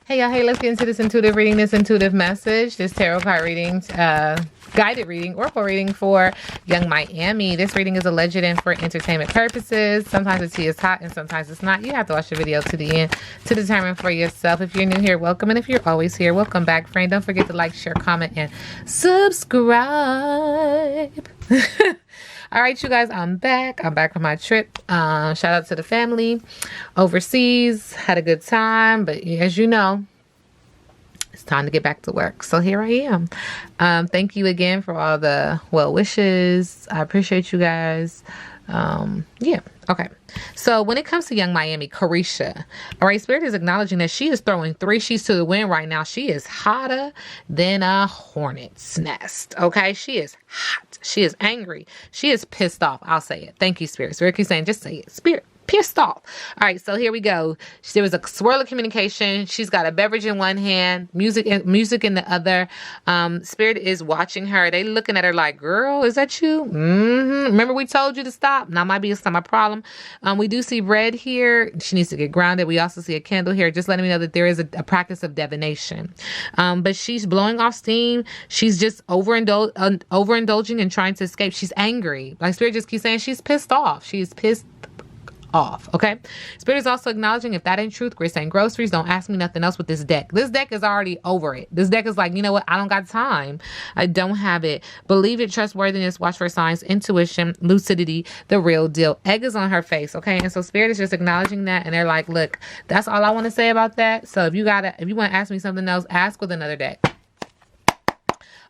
Hey y'all, hey, let's get into this intuitive reading, this intuitive message, this tarot card reading, guided reading, oracle reading for Young Miami. This reading is alleged and for entertainment purposes. Sometimes the tea is hot and sometimes it's not. You have to watch the video to the end to determine for yourself. If you're new here, welcome. And if you're always here, welcome back, friend. Don't forget to like, share, comment, and subscribe. All right, you guys, I'm back. I'm back from my trip. Shout out to the family overseas. Had a good time, but as you know, it's time to get back to work. So here I am. Thank you again for all the well wishes. I appreciate you guys. Yeah. Okay. So when it comes to Young Miami, Carisha, all right, Spirit is acknowledging that she is throwing 3 sheets to the wind right now. She is hotter than a hornet's nest. Okay. She is hot. She is angry. She is pissed off. I'll say it. Thank you, Spirit. Spirit keeps saying, just say it. Spirit. Pissed off. All right, so here we go. There was a swirl of communication. She's got a beverage in one hand, music in the other. Spirit is watching her. They looking at her like, girl, is that you? Remember we told you to stop? Now might be it's not my problem. We do see red here. She needs to get grounded. We also see a candle here, just letting me know that there is a practice of divination. But she's blowing off steam. She's just overindulging and trying to escape. She's angry. Like Spirit just keeps saying she's pissed off. She's pissed off. Okay. Spirit is also acknowledging if that ain't truth, Grace ain't groceries. Don't ask me nothing else with this deck. This deck is already over it. This deck is like, you know what? I don't got time. I don't have it. Believe it, trustworthiness, watch for signs, intuition, lucidity, the real deal. Egg is on her face. Okay. And so Spirit is just acknowledging that. And they're like, look, that's all I want to say about that. So if you want to ask me something else, ask with another deck.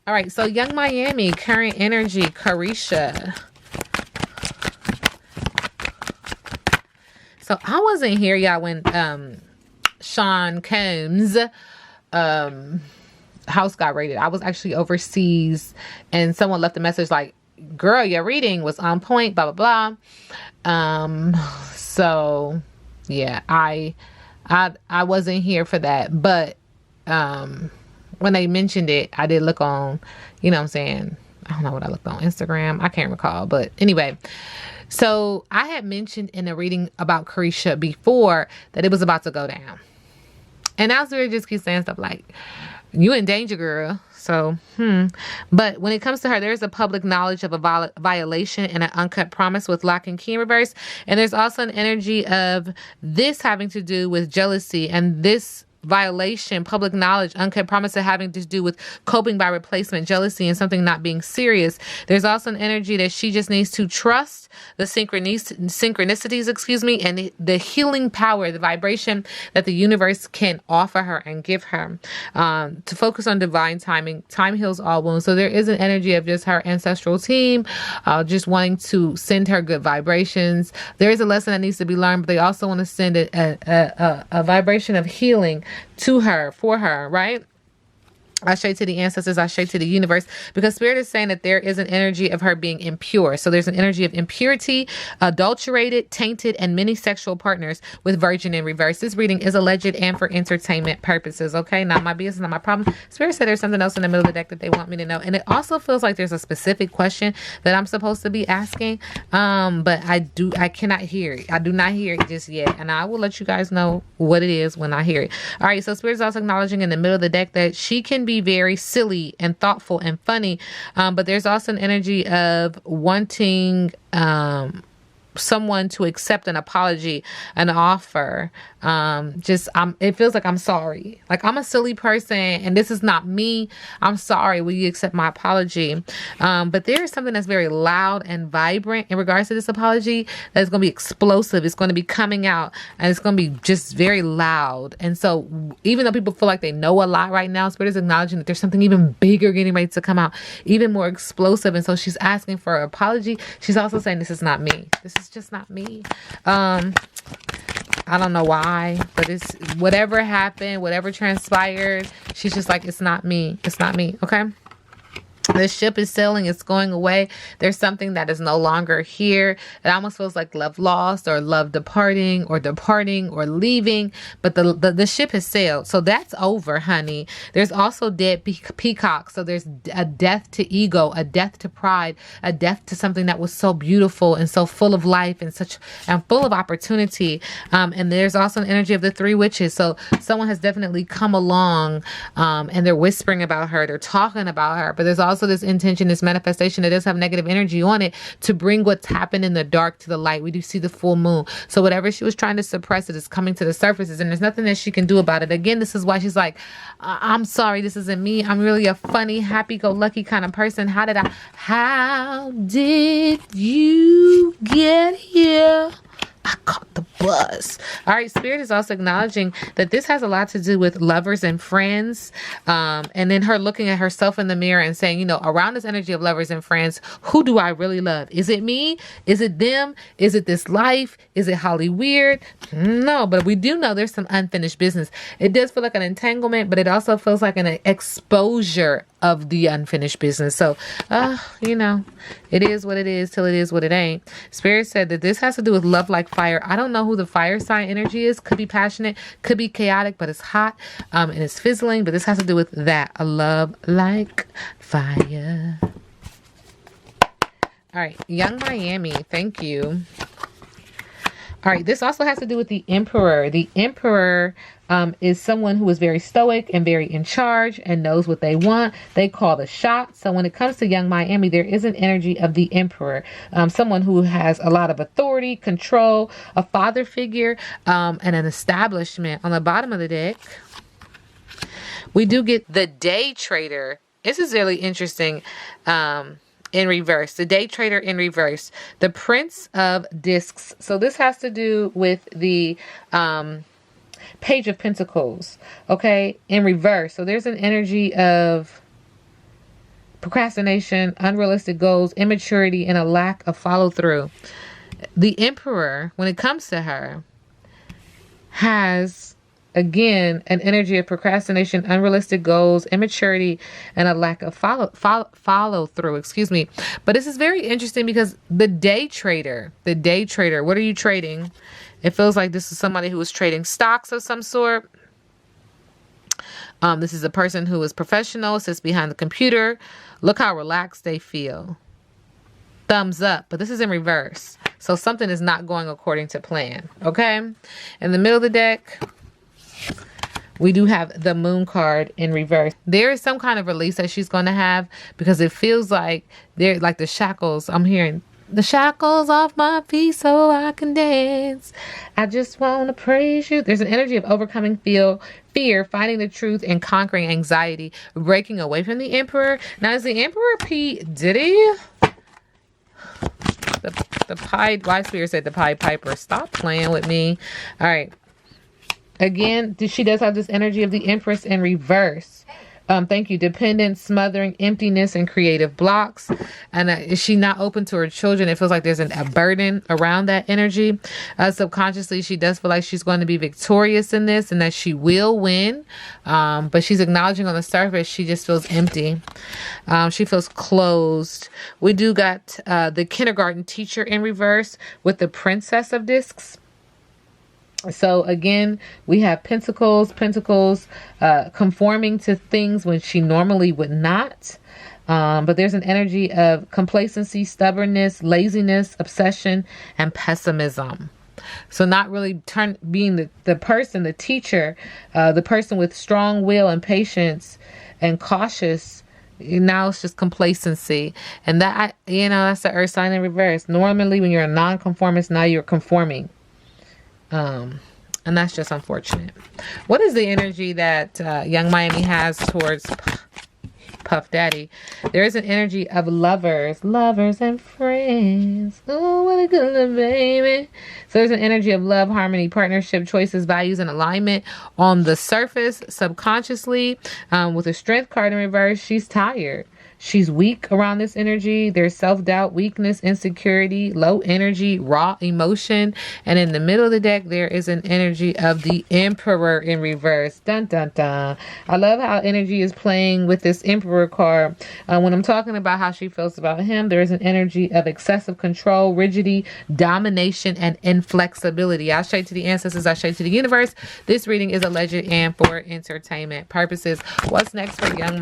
All right. So Young Miami, current energy, Carisha. So I wasn't here, y'all, when Sean Combs' house got raided. I was actually overseas, and someone left a message like, girl, your reading was on point, blah, blah, blah. So, yeah, I wasn't here for that. But when they mentioned it, I did look on, you know what I'm saying? I don't know what I looked on Instagram. I can't recall. But anyway, so I had mentioned in a reading about Carisha before that it was about to go down. And now Spirit just keeps saying stuff like, you in danger, girl. So, But when it comes to her, there's a public knowledge of a violation and an uncut promise with lock and key in reverse. And there's also an energy of this having to do with jealousy, and this violation, public knowledge, uncut promise having to do with coping by replacement, jealousy, and something not being serious. There's also an energy that she just needs to trust the synchronicities, and the healing power, the vibration that the universe can offer her and give her, to focus on divine timing. Time heals all wounds. So there is an energy of just her ancestral team, just wanting to send her good vibrations. There is a lesson that needs to be learned, but they also want to send a vibration of healing to her, for her, right? Ashe to the ancestors, Ashe to the universe, because Spirit is saying that there is an energy of her being impure. So there's an energy of impurity, adulterated, tainted, and many sexual partners with Virgin in reverse. This reading is alleged and for entertainment purposes. Okay, not my business, not my problem. Spirit said there's something else in the middle of the deck that they want me to know. And it also feels like there's a specific question that I'm supposed to be asking. But I cannot hear it. I do not hear it just yet. And I will let you guys know what it is when I hear it. All right, so Spirit is also acknowledging in the middle of the deck that she can be very silly and thoughtful and funny, but there's also an energy of wanting someone to accept an apology, an offer. It feels like I'm sorry. Like, I'm a silly person and this is not me. I'm sorry. Will you accept my apology? But there is something that's very loud and vibrant in regards to this apology that's going to be explosive. It's going to be coming out and it's going to be just very loud. And so even though people feel like they know a lot right now, Spirit is acknowledging that there's something even bigger getting ready to come out, even more explosive. And so she's asking for an apology. She's also saying, this is not me. This is just not me. I don't know why, but it's whatever happened, whatever transpired. She's just like, it's not me. It's not me. Okay. All The ship is sailing, it's going away. There's something that is no longer here. It almost feels like love lost or love departing or leaving, but the ship has sailed. So that's over, honey. There's also dead peacocks. So there's a death to ego, a death to pride, a death to something that was so beautiful and so full of life and full of opportunity. And there's also an energy of the three witches. So someone has definitely come along, and they're whispering about her. They're talking about her, but there's also this intention, this manifestation that does have negative energy on it to bring what's happened in the dark to the light. We do see the full moon. So whatever she was trying to suppress, it is coming to the surfaces, and there's nothing that she can do about it. Again, this is why she's like, I'm sorry, this isn't me. I'm really a funny, happy-go-lucky kind of person. How did you get here? I caught the bus. All right, Spirit is also acknowledging that this has a lot to do with lovers and friends. And then her looking at herself in the mirror and saying, around this energy of lovers and friends, who do I really love? Is it me? Is it them? Is it this life? Is it Holly Weird? No, but we do know there's some unfinished business. It does feel like an entanglement, but it also feels like an exposure of the unfinished business. So, it is what it is till it is what it ain't. Spirit said that this has to do with love like fire. I don't know who the fire sign energy is. Could be passionate, could be chaotic, but it's hot, and it's fizzling. But this has to do with that. A love like fire. All right. Young Miami. Thank you. All right. This also has to do with the Emperor. The Emperor is someone who is very stoic and very in charge and knows what they want. They call the shots. So when it comes to Young Miami, there is an energy of the Emperor, someone who has a lot of authority, control, a father figure, and an establishment. On the bottom of the deck, we do get the Day Trader. This is really interesting. In reverse, the Day Trader in reverse, the Prince of Discs. So this has to do with the Page of Pentacles, okay, in reverse. So there's an energy of procrastination, unrealistic goals, immaturity, and a lack of follow through. The Emperor, when it comes to her, has again an energy of procrastination, unrealistic goals, immaturity, and a lack of follow through. Excuse me. But this is very interesting because the Day Trader, what are you trading? It feels like this is somebody who is trading stocks of some sort. This is a person who is professional, sits behind the computer. Look how relaxed they feel. Thumbs up. But this is in reverse. So something is not going according to plan. Okay? In the middle of the deck, we do have the Moon card in reverse. There is some kind of release that she's going to have because it feels like they're like the shackles. I'm hearing the shackles off my feet so I can dance. I just want to praise you. There's an energy of overcoming fear, finding the truth, and conquering anxiety, breaking away from the Emperor. Now, is the Emperor P. Diddy? The Pied, why Spirit said the Pied Piper. Stop playing with me. All right. Again, she does have this energy of the Empress in reverse. Thank you. Dependence, smothering, emptiness, and creative blocks. And is she not open to her children? It feels like there's a burden around that energy. Subconsciously, she does feel like she's going to be victorious in this and that she will win. But she's acknowledging on the surface, she just feels empty. She feels closed. We do got the kindergarten teacher in reverse with the Princess of Discs. So again, we have Pentacles conforming to things when she normally would not. But there's an energy of complacency, stubbornness, laziness, obsession, and pessimism. So not really being the person, the teacher, the person with strong will and patience and cautious. Now it's just complacency. And that, that's the earth sign in reverse. Normally when you're a non-conformist, now you're conforming. And that's just unfortunate. What is the energy that Young Miami has towards Puff Daddy? There is an energy of lovers and friends. Oh, what a good little baby. So there's an energy of love, harmony, partnership, choices, values, and alignment. On the surface, subconsciously, with the Strength card in reverse, she's tired. She's weak around this energy. There's self-doubt, weakness, insecurity, low energy, raw emotion. And in the middle of the deck, there is an energy of the Emperor in reverse. Dun, dun, dun. I love how energy is playing with this Emperor card. When I'm talking about how she feels about him, there is an energy of excessive control, rigidity, domination, and inflexibility. I shade to the ancestors. I shade to the universe. This reading is alleged and for entertainment purposes. What's next for Young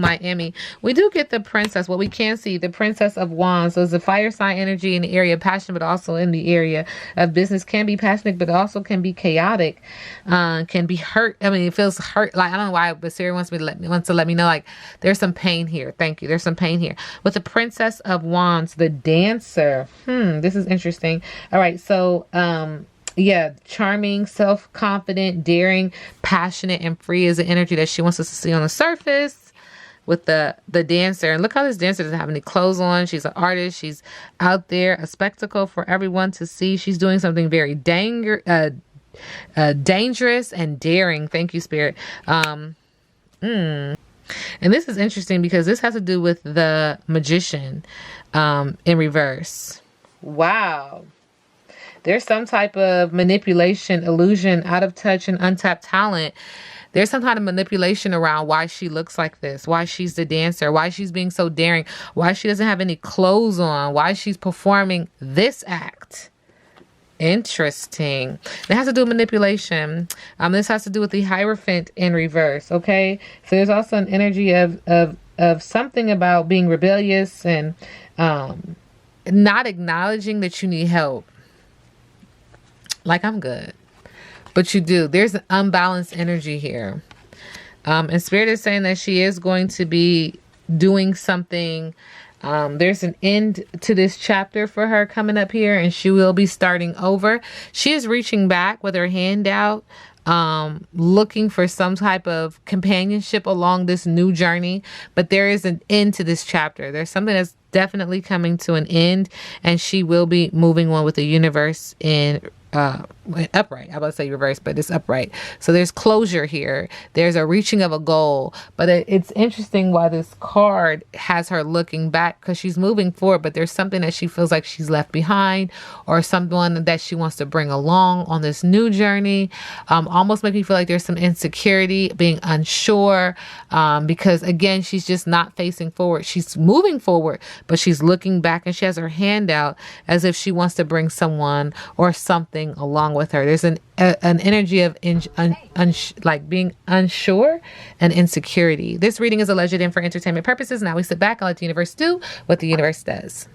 Miami? We do get the princess. What we can see, the Princess of Wands. So it's a fire sign energy in the area of passion, but also in the area of business. Can be passionate, but also can be chaotic. Can be hurt. I mean, it feels hurt. Like, I don't know why, but Siri wants to let me know, like, there's some pain here. Thank you. There's some pain here. With the Princess of Wands, the Dancer. This is interesting. All right. So, yeah, charming, self-confident, daring, passionate, and free is the energy that she wants us to see on the surface with the Dancer. And look how this Dancer doesn't have any clothes on. She's an artist. She's out there, a spectacle for everyone to see. She's doing something very dangerous and daring. Thank you, Spirit. And this is interesting because this has to do with the Magician in reverse. Wow. There's some type of manipulation, illusion, out of touch, and untapped talent. There's some kind of manipulation around why she looks like this, why she's the Dancer, why she's being so daring, why she doesn't have any clothes on, why she's performing this act. Interesting. It has to do with manipulation. This has to do with the Hierophant in reverse, okay? So there's also an energy of something about being rebellious and not acknowledging that you need help. Like, I'm good. But you do. There's an unbalanced energy here. And Spirit is saying that she is going to be doing something. There's an end to this chapter for her coming up here, and she will be starting over. She is reaching back with her hand out, looking for some type of companionship along this new journey. But there is an end to this chapter. There's something that's definitely coming to an end, and she will be moving on with the universe in upright. I was about to say reverse, but it's upright. So there's closure here. There's a reaching of a goal. But it's interesting why this card has her looking back, because she's moving forward, but there's something that she feels like she's left behind, or someone that she wants to bring along on this new journey. Almost make me feel like there's some insecurity, being unsure, because again, she's just not facing forward. She's moving forward, but she's looking back, and she has her hand out as if she wants to bring someone or something along with her. There's an energy of like being unsure and insecurity. This reading is alleged and for entertainment purposes. Now we sit back and let the universe do what the universe does.